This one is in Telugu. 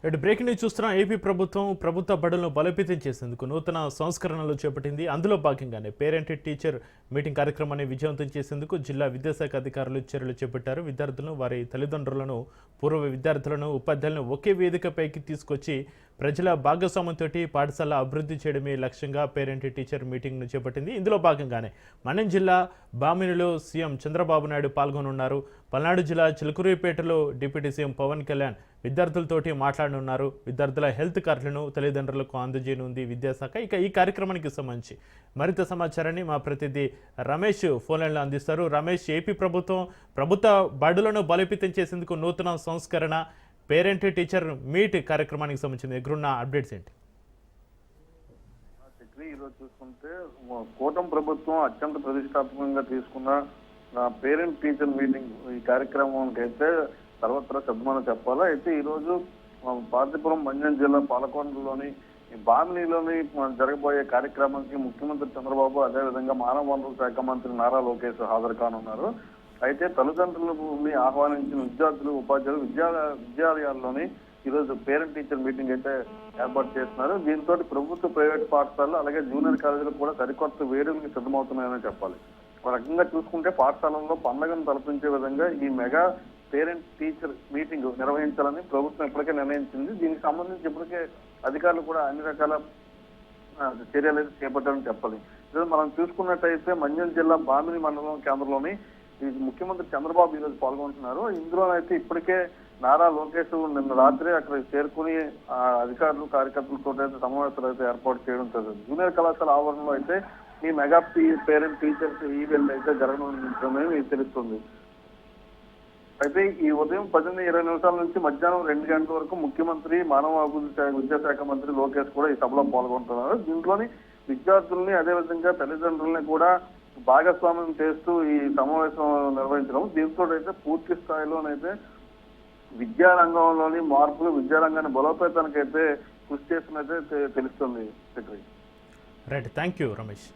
ఇటు బ్రేకింగ్ న్యూస్ చూస్తున్నాం. ఏపీ ప్రభుత్వ బడులను బలోపేతం చేసేందుకు నూతన సంస్కరణలు చేపట్టింది. అందులో భాగంగానే పేరెంట్ టీచర్ మీటింగ్ కార్యక్రమాన్ని విజయవంతం చేసేందుకు జిల్లా విద్యాశాఖ అధికారులు చర్యలు చేపట్టారు. విద్యార్థులను, వారి తల్లిదండ్రులను, పూర్వ విద్యార్థులను, ఉపాధ్యాయులను ఒకే వేదికపైకి తీసుకొచ్చి ప్రజల భాగస్వామ్యంతో పాఠశాల అభివృద్ధి చేయడమే లక్ష్యంగా పేరెంట్ టీచర్ మీటింగ్ను చేపట్టింది. ఇందులో భాగంగానే మన్యం జిల్లా బామినిలో సీఎం చంద్రబాబు నాయుడు పాల్గొనున్నారు. పల్నాడు జిల్లా చిలుకూరిపేటలో డిప్యూటీ సీఎం పవన్ కళ్యాణ్ విద్యార్థులతోటి మాట్లాడనున్నారు. విద్యార్థుల హెల్త్ కార్డులను తల్లిదండ్రులకు అందజేయనుంది విద్యాశాఖ. ఇక ఈ కార్యక్రమానికి సంబంధించి మరింత సమాచారాన్ని మా ప్రతినిధి రమేష్ ఫోన్లైన్లో అందిస్తారు. రమేష్, ఏపీ ప్రభుత్వ బడులను బలోపేతం చేసేందుకు నూతన సంస్కరణ పేరెంట్ టీచర్ మీట్ కార్యక్రమానికి సంబంధించిన ఎగురున్న అప్డేట్స్ ఏంటి? ఈరోజు చూసుకుంటే కూటమి ప్రభుత్వం అత్యంత ప్రతిష్టాత్మకంగా తీసుకున్న పేరెంట్ టీచర్ మీటింగ్ ఈ కార్యక్రమానికి అయితే సర్వత్రా శబ్దమని చెప్పాలి. అయితే ఈరోజు పార్తీపురం మన్యం జిల్లా పాలకొండలోని బామినిలోని జరగబోయే కార్యక్రమానికి ముఖ్యమంత్రి చంద్రబాబు, అదేవిధంగా మానవ వనరుల శాఖ మంత్రి నారా లోకేష్ హాజరు కానున్నారు. అయితే తల్లిదండ్రులని ఆహ్వానించిన విద్యార్థులు, ఉపాధ్యాయులు విద్యాలయాల్లోని ఈరోజు పేరెంట్ టీచర్ మీటింగ్ అయితే ఏర్పాటు చేస్తున్నారు. దీంతో ప్రభుత్వ, ప్రైవేట్ పాఠశాలలు అలాగే జూనియర్ కాలేజీలు కూడా సరికొత్త వేడుకలకు సిద్ధమవుతున్నాయని చెప్పాలి. ఒక రకంగా చూసుకుంటే పాఠశాలల్లో పండుగను తలపించే విధంగా ఈ మెగా పేరెంట్ టీచర్ మీటింగ్ నిర్వహించాలని ప్రభుత్వం ఇప్పటికే నిర్ణయించింది. దీనికి సంబంధించి ఇప్పటికే అధికారులు కూడా అన్ని రకాల చర్యలు అయితే చేపట్టారని చెప్పాలి. మనం చూసుకున్నట్టయితే మన్యం జిల్లా బామిని మండలం కేంద్రంలోని ముఖ్యమంత్రి చంద్రబాబు ఈరోజు పాల్గొంటున్నారు. ఇందులోనైతే ఇప్పటికే నారా లోకేష్ నిన్న రాత్రి అక్కడ చేరుకుని అధికారులు, కార్యకర్తలతో అయితే సమావేశాలు అయితే ఏర్పాటు చేయడం జరిగింది. జూనియర్ కళాశాల ఆవరణలో అయితే ఈ మెగా పేరెంట్ టీచర్స్ ఈవెంట్ అయితే జరగనుందని తెలుస్తుంది. అయితే ఈ ఉదయం 18:20 నుంచి మధ్యాహ్నం 2 గంటల వరకు ముఖ్యమంత్రి, మానవ అభివృద్ధి విద్యాశాఖ మంత్రి లోకేష్ కూడా ఈ సభలో పాల్గొంటున్నారు. దీంట్లోని విద్యార్థుల్ని, అదేవిధంగా తల్లిదండ్రుల్ని కూడా భాగస్వామ్యం చేస్తూ ఈ సమావేశం నిర్వహించడం. దీంతో అయితే పూర్తి స్థాయిలోనైతే విద్యారంగంలోని మార్పులు, విద్యారంగాన్ని బలోపేతానికి అయితే కృషి చేస్తున్నైతే తెలుస్తుంది. Right, thank you Ramesh.